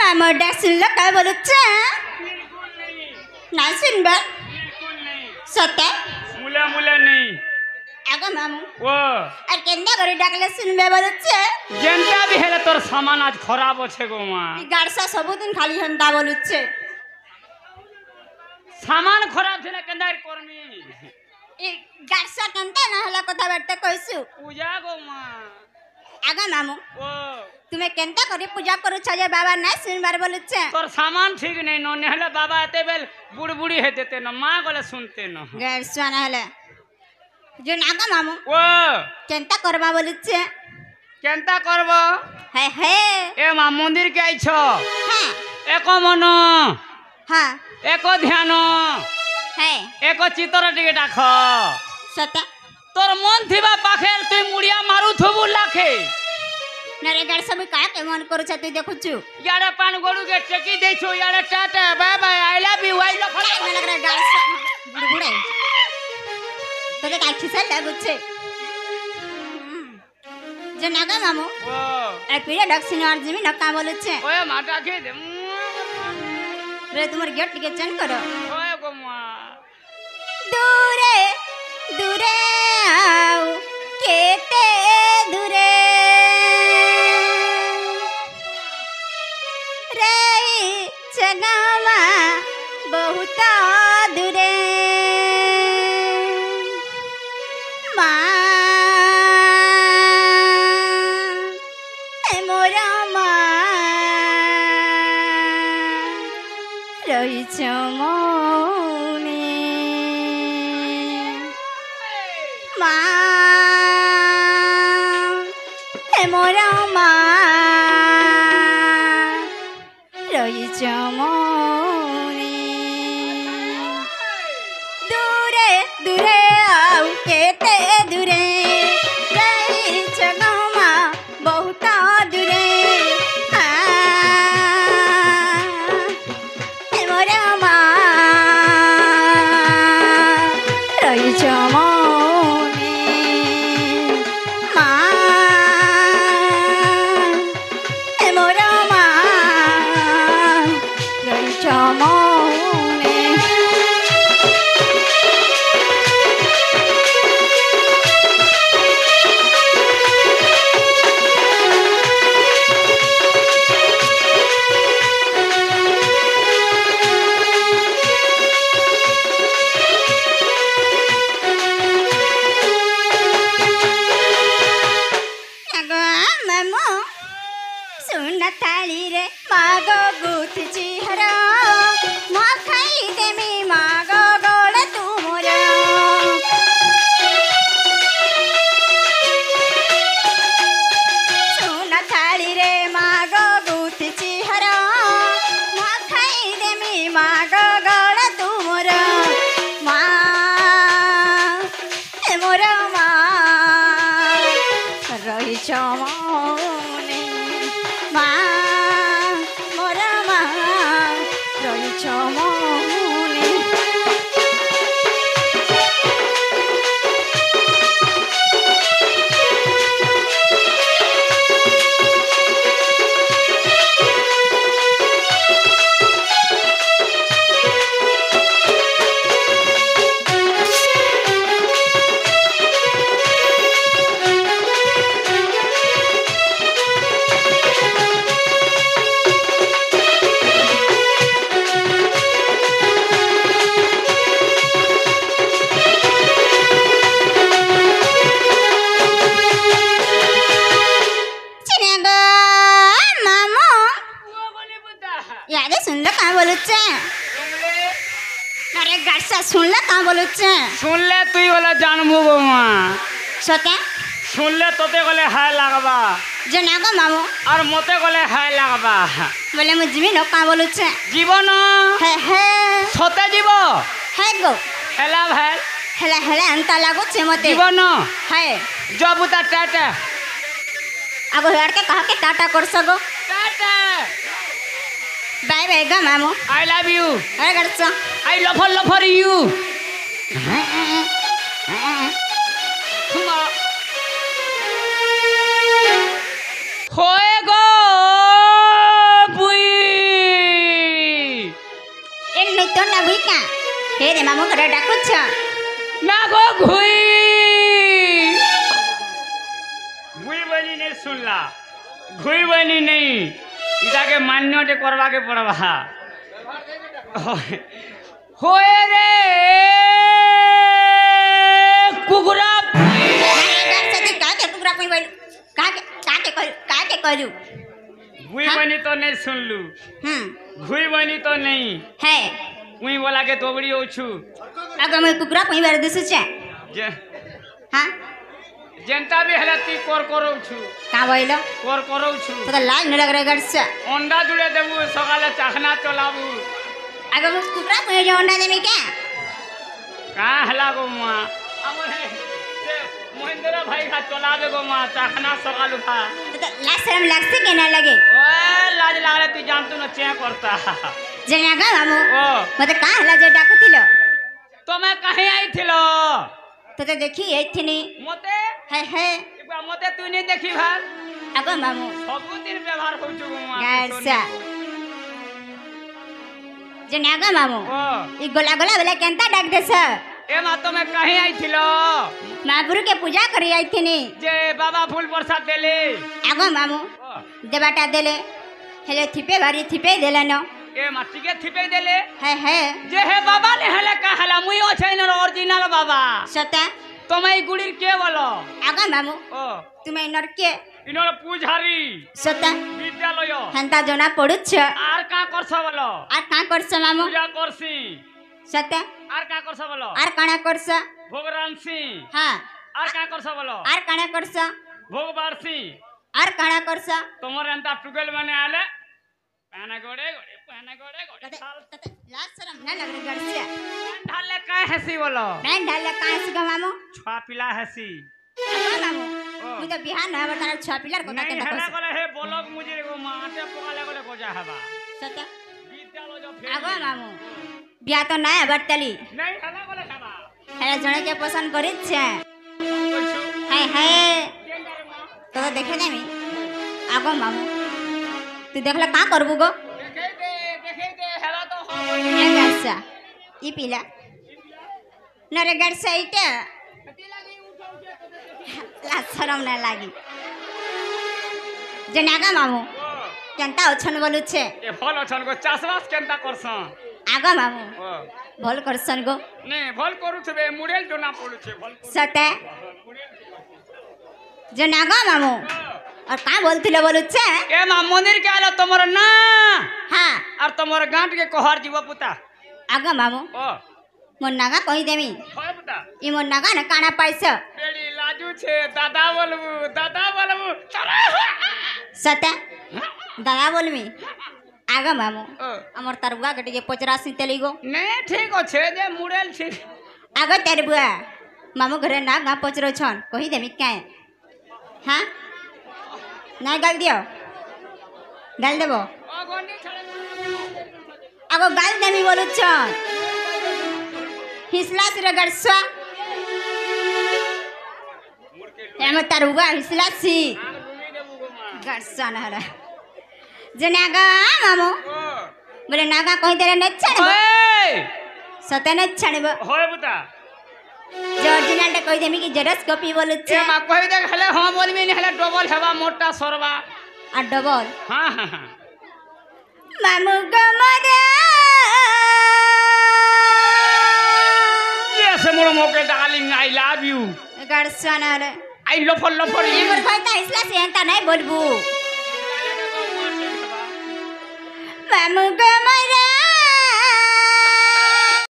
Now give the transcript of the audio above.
मामा डाक सुनला काय बोलुच्छे नाही सुनबा सत्य मुला मुला नहीं आगा मामू वो আর কেন্দা করে ডাকলে শুনবে বলুচ্ছে जेनता भी है तोर सामान आज खराब होछे गो मां গাড়সা সবুদিন খালি হন্তা বলুচ্ছে सामान खराब छे ना केंदार कर्मी এই গাড়সা কেনতে না হলা কথা বার্তা কইছু पूजा गो मां আগা মামু वो তুমি কেনতা করে পূজা করুছ যে বাবা নাই শুনবার বলুচ্ছে तोर सामान ठीक नहीं नो नेहले बाबा एते बेल बुड़ बुड़ी है देते न मां गले सुनते न গাড়সা না হলে যে আগা মামু वो কেনতা করবা বলুচ্ছে केंता करबो হ্যাঁ হ্যাঁ ए मां मंदिर के आइछो হ্যাঁ एको मन হ্যাঁ एको ध्यान হ্যাঁ एको चितर टिके डाख সত্য तोर मन थिबा पाखेर तुई मुड़िया मारू थबु लाखे নরে গাড়সা মুই কা কেমন করছ তুই দেখুছু यारे पान गोड़ू के टेकी देछो यारे tata bye bye I love you I love મને লাগে গাড়সা বুড়বুড়ে তোকে কাই খিসাল লাগুছে যে নাগা মামু ओ আর পিড়ে ডাকছিন আর জিমি নকা বলছে ओए माटा के दे রে তোমার গেট টিকে চেন করো ओए गो मां দূরে দূরে আও কেতে দূরে রে জগামা বহুত দূরে মা এ মোরা মা রইছ মনে মা এ মোরা মা রইছ মনে দূরে দূরে আও কেতে দূরে রইছ গমা বহুত দূরে এ মোরা মা রইছ মনে মা এ মোরা মা রইছ মনে আগো মামু শুন থালি রে মাগ গুথছি হর মা খাই দেমি মাগ গড় তুমর শুন থালি রে মাগ গুথছি হর মা খাই দেমি মাগ গড় তুমর মা এ মোর মা রইছ মনে মা মোর মা রইছ মনে চিনাগো মামু ओ गने बुद्धा ইয়ারে শুনলে কা বলছে আরে গাড়সা শুনলে কা বলছে सुन ले तुई वाला जानबो गो मां সত্য सुन ले तोते गले हाय लागबा যে নাগো মামু और मते गले हाय लागबा বলে মু জিমি নকা বলছে जीवन হ্যাঁ হ্যাঁ सते जीव হ্যাঁ গো हेला भाई হেলা হেলা আন্তা লাগুছে মতে जीवन হ্যাঁ जबुता टाटा আগো হেড়কে কাহকে টাটা করছ গো टाटा বাই বাই গা মামু आई लव यू আরে গাড়সা आई लफर यू होए गो बुई दे मामू घरे डाकुछ ना गो घुई घुई बनी नहीं सुनला घुई बनी नहीं इटा के मान्य जे करवा के पड़वा होए रे कुकुरा टुकड़ा कोई बोल का के करू घुई बनी तो नहीं सुन लू घुई बनी तो नहीं है उई बोला के तोबड़ी ओछु अगर मैं कुकरा कोई बार दिसु छे जे हां जनता भी हलती कोर करौछु का बोइलो कोर करौछु तो लाज न लग रे गड़स अंडा जुड़े देबू सकाले चाखना चलाबू अगर मैं कुकरा कोई जो अंडा देमी क्या का हला गो मां हमरे से महेंद्र भाई का चलावे गो मां चाखना सकालू खा तो लाज शर्म लगसे के ना लगे ओए लाज लागले तू जान तू न चे करता जने का मामू ओ मते का हला जे डाकू थिलो तो मैं कहीं आई थिलो तो देखी एथिनी मते है एकबा मते तू नहीं देखी भार अगो मामू सब दिन व्यवहार हो छु मां गारसा जने का मामू ओ ई गोला गोला वाला केंता डाक देस ए मा तो मैं कहीं आई थिलो महापुरु के पूजा करी आई थिनी जे बाबा फूल प्रसाद देले अगो मामू ओ देबाटा देले हेले थिपे भारी थिपे देले न ए माटी के थिपे देले है जे हे बाबा ने हले का हला मुई ओ छैन ओरिजिनल बाबा सता तो मैं गुड़ीर के बोलो आगा मामू ओ तुम्हें नरके इनोर पूजारी सता विद्यालय हंता जोना पड़ुछ आर का करछ बोलो आर का करछ मामू पूजा करसी सता आर का करछ बोलो आर काना करछ भोग रांसी हां आर का करछ बोलो आर काना करछ भोग बारसी आर काना करछ तोमर अंता टुगल माने आले पाना गोड़े साल लाज शरम ना लग रे गड़से ढाले का हसी बोलो मैं ढाले का हसी ग मामू छा पिला हसी आगा मामू तू तो बिहान ना बता छ पिलर को नहीं तक हला कोले हे बोलक मुझे को माटे पोगाले कोले गोजा हवा सता विद्यालय जो फेर आगा मामू बिया तो ना बर्तली नहीं हला कोले हवा हेला जणे के पसंद करित छे कोछु है केंदारे मां तो देखे नहीं आगो मामू तू देखला का करबू गो देखे दे हला तो हो ए गड़सा ई पिला नरे गड़सा इटे ला शरम ना लागी जनागा मामू केंता अछन बोलु छे ए भल अछन को चासवास केंता करस आगा मामू ओ भल करसन गो ने भल करू छबे मुडेल जोना पड़ू छे भल सते जनागा मामू और का बोलथिले बोलु छे ए मा मंदिर के आलो तमर ना हां और तमर गांठ के कहर जीव पुता आगा मामू ओ मोर नागा कहि देमी होय पुता ई मोर नागा न काना पैसा बेड़ी लाजू छे दादा बोलबू सते दादा बोलमी आगा मामू ओ हमर तरबुआ गटी के पचरासी तेली गो ने ठीक छे जे मुडेल छे आगो तरबुआ मामू घरे ना गा पचरो छन कहि देमी काए हां ना गाल दियो गाल देबो ओ गोंडी छले आगो गाल देमी बोलु छन हिसला सिर गड़सवा एम तरबुआ हिसला सी घूमी देबू गो मां गड़सा न हरा जनागा मामू ओ बोले नागा कहि देरे न छड़बो ओए सते न छड़बो होय पुता जॉर्जिनल टे कहि देमी कि जरस कॉपी बोलु ए छे मा कहि दे हले हम बोलबी ने हले डबल हवा मोटा सरवा आ डबल हां हां हां मामू गमरा ये से मोर मोके डार्लिंग आई लव यू गड़सा न हरा आई लफर ये मोर कहता इसला से एंता नहीं बोलबू मामू गमरा